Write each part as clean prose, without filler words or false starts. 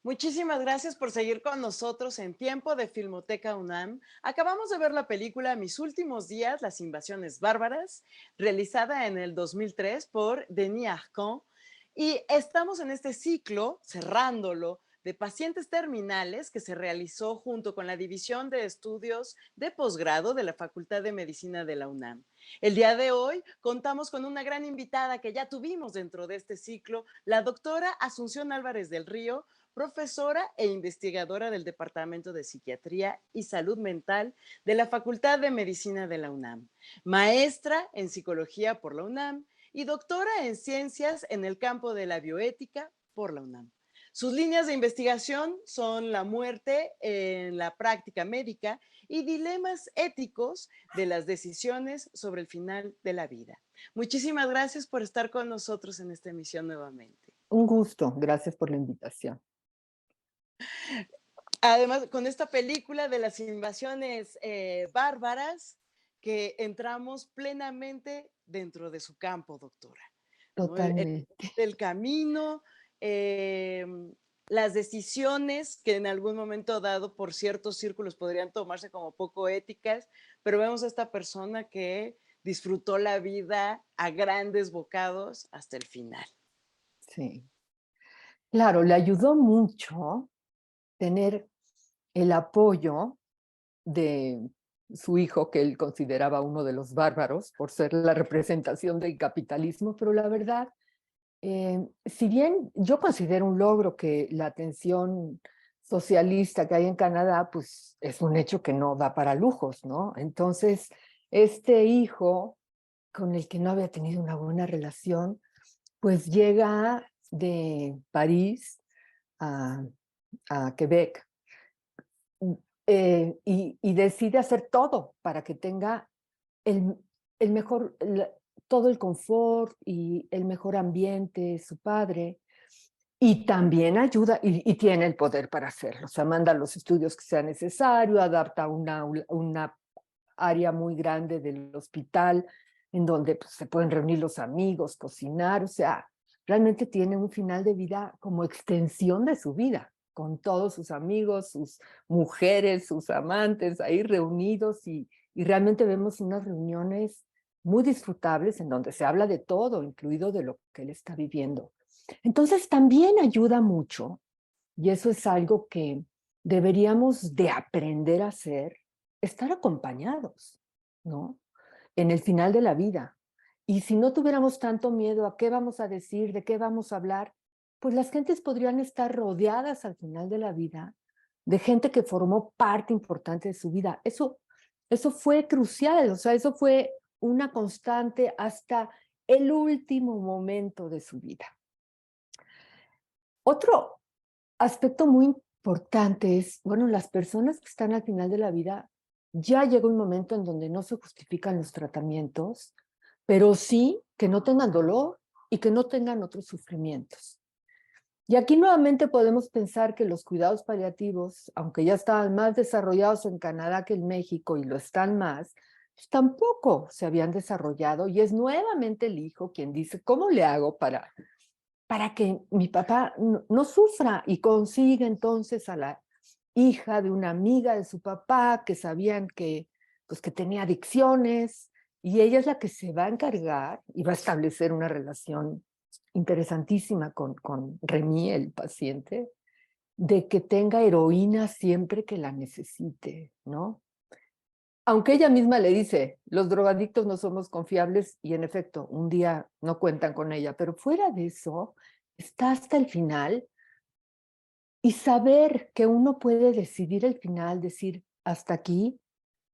Muchísimas gracias por seguir con nosotros en Tiempo de Filmoteca UNAM. Acabamos de ver la película Mis últimos días, las invasiones bárbaras, realizada en el 2003 por Denis Arcand. Y estamos en este ciclo, cerrándolo, de pacientes terminales que se realizó junto con la División de Estudios de Posgrado de la Facultad de Medicina de la UNAM. El día de hoy contamos con una gran invitada que ya tuvimos dentro de este ciclo, la doctora Asunción Álvarez del Río, profesora e investigadora del Departamento de Psiquiatría y Salud Mental de la Facultad de Medicina de la UNAM, maestra en Psicología por la UNAM y doctora en Ciencias en el campo de la bioética por la UNAM. Sus líneas de investigación son la muerte en la práctica médica y dilemas éticos de las decisiones sobre el final de la vida. Muchísimas gracias por estar con nosotros en esta emisión nuevamente. Un gusto, gracias por la invitación. Además, con esta película de las invasiones bárbaras, que entramos plenamente dentro de su campo, doctora, ¿no? Totalmente. El camino, las decisiones que en algún momento dado por ciertos círculos podrían tomarse como poco éticas, pero vemos a esta persona que disfrutó la vida a grandes bocados hasta el final. Sí. Claro, le ayudó mucho tener el apoyo de su hijo, que él consideraba uno de los bárbaros, por ser la representación del capitalismo, pero la verdad, si bien yo considero un logro que la atención socialista que hay en Canadá, pues es un hecho que no da para lujos, ¿no? Entonces, este hijo con el que no había tenido una buena relación, pues llega de París a, a Quebec y decide hacer todo para que tenga el, el mejor, todo el confort y el mejor ambiente, su padre, y también ayuda y tiene el poder para hacerlo. O sea, manda los estudios que sea necesario, adapta una área muy grande del hospital en donde pues, se pueden reunir los amigos, cocinar, o sea, realmente tiene un final de vida como extensión de su vida, con todos sus amigos, sus mujeres, sus amantes ahí reunidos y realmente vemos unas reuniones muy disfrutables en donde se habla de todo, incluido de lo que él está viviendo. Entonces también ayuda mucho, y eso es algo que deberíamos de aprender a hacer, estar acompañados, ¿no? En el final de la vida. Y si no tuviéramos tanto miedo a qué vamos a decir, de qué vamos a hablar, pues las gentes podrían estar rodeadas al final de la vida de gente que formó parte importante de su vida. Eso fue crucial, o sea, eso fue una constante hasta el último momento de su vida. Otro aspecto muy importante es, bueno, las personas que están al final de la vida, ya llega un momento en donde no se justifican los tratamientos, pero sí que no tengan dolor y que no tengan otros sufrimientos. Y aquí nuevamente podemos pensar que los cuidados paliativos, aunque ya estaban más desarrollados en Canadá que en México y lo están más, pues tampoco se habían desarrollado y es nuevamente el hijo quien dice, ¿cómo le hago para que mi papá no sufra? Y consigue entonces a la hija de una amiga de su papá que sabían que, pues, que tenía adicciones y ella es la que se va a encargar y va a establecer una relación interesantísima con Remy, el paciente, de que tenga heroína siempre que la necesite, ¿no? Aunque ella misma le dice, los drogadictos no somos confiables y en efecto, un día no cuentan con ella, pero fuera de eso, está hasta el final y saber que uno puede decidir el final, decir, hasta aquí,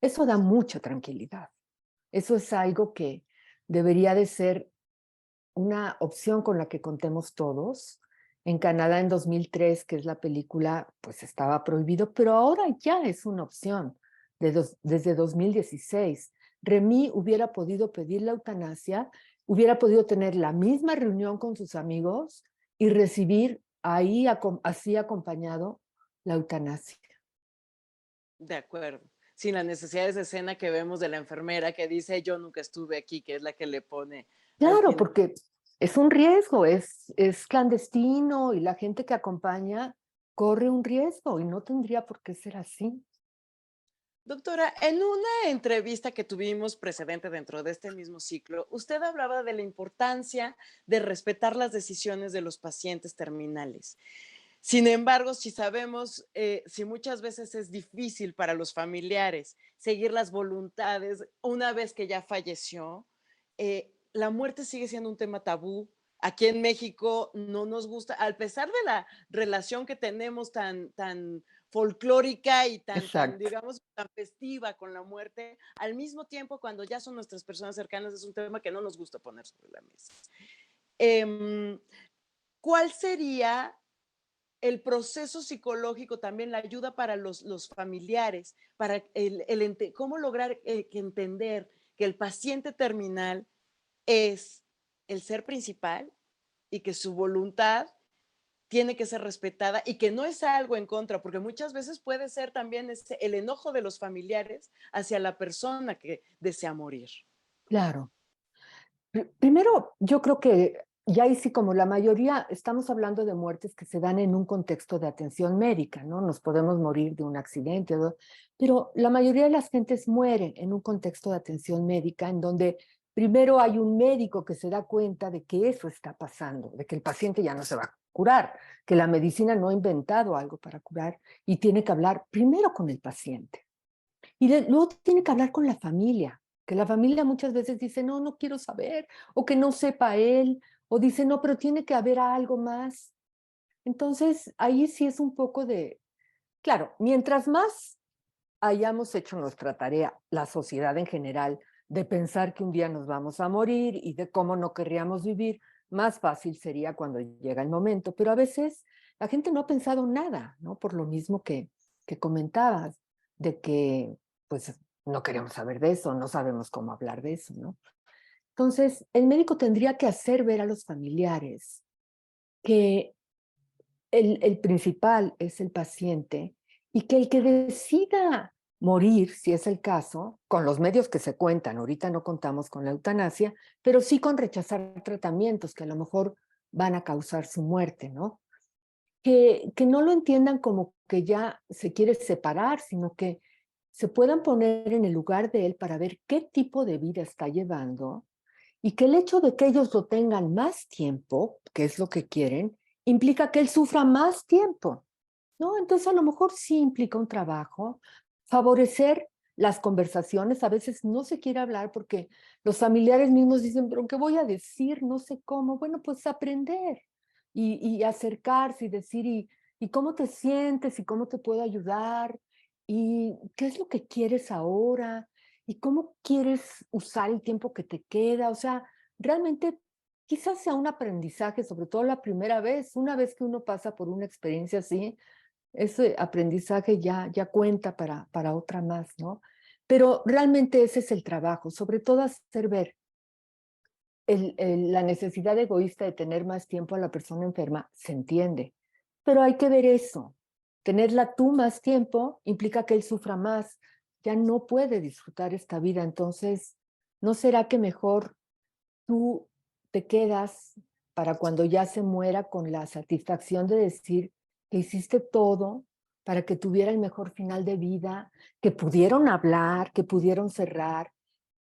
eso da mucha tranquilidad. Eso es algo que debería de ser una opción con la que contemos todos. En Canadá en 2003, que es la película, pues estaba prohibido, pero ahora ya es una opción desde 2016. Remy hubiera podido pedir la eutanasia, hubiera podido tener la misma reunión con sus amigos y recibir ahí así acompañado la eutanasia. De acuerdo. Sin la necesidad de esa escena que vemos de la enfermera que dice: "Yo nunca estuve aquí", que es la que le pone al Claro, final. porque es un riesgo, es clandestino y la gente que acompaña corre un riesgo y no tendría por qué ser así. Doctora, en una entrevista que tuvimos precedente dentro de este mismo ciclo, usted hablaba de la importancia de respetar las decisiones de los pacientes terminales. Sin embargo, si sabemos, si muchas veces es difícil para los familiares seguir las voluntades una vez que ya falleció, la muerte sigue siendo un tema tabú. Aquí en México no nos gusta, a pesar de la relación que tenemos tan folclórica y tan, Exacto. digamos, tan festiva con la muerte, al mismo tiempo, cuando ya son nuestras personas cercanas, es un tema que no nos gusta poner sobre la mesa. Em, ¿Cuál sería el proceso psicológico, también la ayuda para los familiares, para cómo lograr que entender que el paciente terminal es el ser principal y que su voluntad tiene que ser respetada y que no es algo en contra, porque muchas veces puede ser también el enojo de los familiares hacia la persona que desea morir? Claro. Primero, yo creo que ya ahí sí, como la mayoría, estamos hablando de muertes que se dan en un contexto de atención médica, ¿no? Nos podemos morir de un accidente, pero la mayoría de las gentes mueren en un contexto de atención médica en donde primero hay un médico que se da cuenta de que eso está pasando, de que el paciente ya no se va a curar, que la medicina no ha inventado algo para curar y tiene que hablar primero con el paciente. Y luego tiene que hablar con la familia, que la familia muchas veces dice, no, no quiero saber, o que no sepa él, o dice, no, pero tiene que haber algo más. Entonces, ahí sí es un poco de, claro, mientras más hayamos hecho nuestra tarea, la sociedad en general, de pensar que un día nos vamos a morir y de cómo no querríamos vivir, más fácil sería cuando llega el momento. Pero a veces la gente no ha pensado nada, ¿no? Por lo mismo que comentabas, de que pues no queremos saber de eso, no sabemos cómo hablar de eso, ¿no? Entonces, el médico tendría que hacer ver a los familiares que el principal es el paciente y que el que decida morir, si es el caso, con los medios que se cuentan, ahorita no contamos con la eutanasia, pero sí con rechazar tratamientos que a lo mejor van a causar su muerte, ¿no? Que no lo entiendan como que ya se quiere separar, sino que se puedan poner en el lugar de él para ver qué tipo de vida está llevando y que el hecho de que ellos lo tengan más tiempo, que es lo que quieren, implica que él sufra más tiempo, ¿no? Entonces a lo mejor sí implica un trabajo, favorecer las conversaciones, a veces no se quiere hablar porque los familiares mismos dicen, pero ¿qué voy a decir? No sé cómo. Bueno, pues aprender y acercarse y decir, ¿y cómo te sientes? ¿Y cómo te puedo ayudar? ¿Y qué es lo que quieres ahora? ¿Y cómo quieres usar el tiempo que te queda? O sea, realmente quizás sea un aprendizaje, sobre todo la primera vez, una vez que uno pasa por una experiencia así, ese aprendizaje ya cuenta para otra más, ¿no? Pero realmente ese es el trabajo, sobre todo hacer ver la necesidad egoísta de tener más tiempo a la persona enferma, se entiende, pero hay que ver eso. Tenerla tú más tiempo implica que él sufra más, ya no puede disfrutar esta vida, entonces, ¿no será que mejor tú te quedas para cuando ya se muera con la satisfacción de decir que hiciste todo para que tuviera el mejor final de vida, que pudieron hablar, que pudieron cerrar,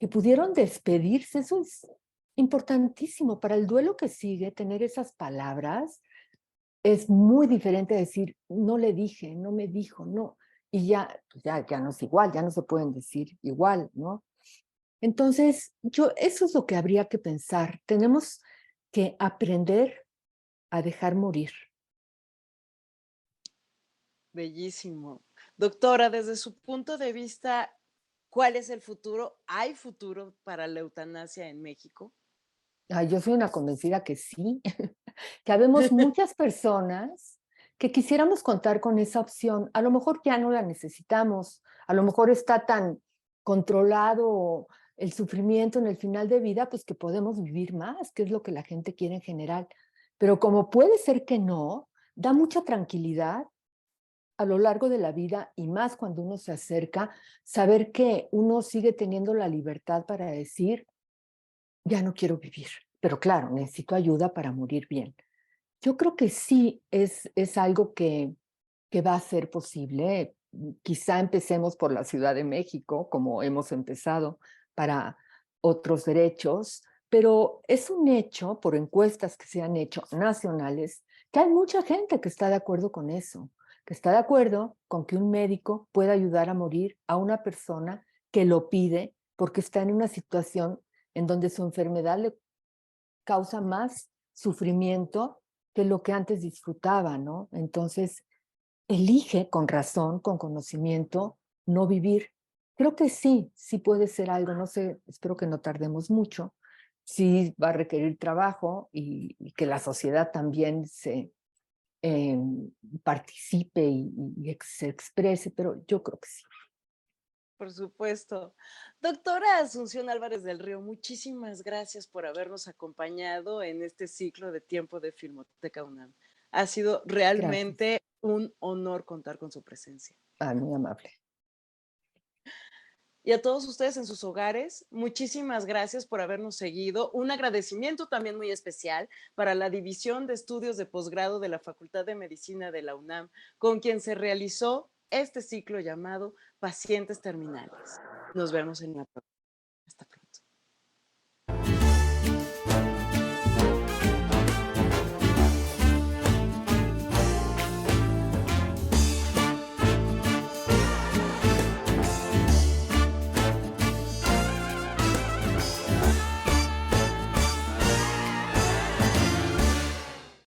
que pudieron despedirse? Eso es importantísimo para el duelo que sigue. Tener esas palabras es muy diferente a decir, no le dije, no me dijo, no, y ya, pues ya no es igual, ya no se pueden decir igual, ¿no? Entonces, eso es lo que habría que pensar. Tenemos que aprender a dejar morir. Bellísimo. Doctora, desde su punto de vista, ¿cuál es el futuro? ¿Hay futuro para la eutanasia en México? Ay, yo soy una convencida que sí, que habemos muchas personas que quisiéramos contar con esa opción. A lo mejor ya no la necesitamos, a lo mejor está tan controlado el sufrimiento en el final de vida, pues que podemos vivir más, que es lo que la gente quiere en general. Pero como puede ser que no, da mucha tranquilidad a lo largo de la vida y más cuando uno se acerca, saber que uno sigue teniendo la libertad para decir, ya no quiero vivir, pero claro, necesito ayuda para morir bien. Yo creo que sí es algo que va a ser posible. Quizá empecemos por la Ciudad de México, como hemos empezado para otros derechos, pero es un hecho, por encuestas que se han hecho nacionales, que hay mucha gente que está de acuerdo con eso, que está de acuerdo con que un médico pueda ayudar a morir a una persona que lo pide porque está en una situación en donde su enfermedad le causa más sufrimiento que lo que antes disfrutaba, ¿no? Entonces, elige con razón, con conocimiento, no vivir. Creo que sí, sí puede ser algo, no sé, espero que no tardemos mucho. Sí va a requerir trabajo y que la sociedad también eh, participe y se exprese, pero yo creo que sí. Por supuesto. Doctora Asunción Álvarez del Río, muchísimas gracias por habernos acompañado en este ciclo de tiempo de Filmoteca UNAM. Ha sido Gracias. realmente un honor contar con su presencia. Ah, muy amable. Y a todos ustedes en sus hogares, muchísimas gracias por habernos seguido. Un agradecimiento también muy especial para la División de Estudios de Posgrado de la Facultad de Medicina de la UNAM, con quien se realizó este ciclo llamado Pacientes Terminales. Nos vemos en la próxima.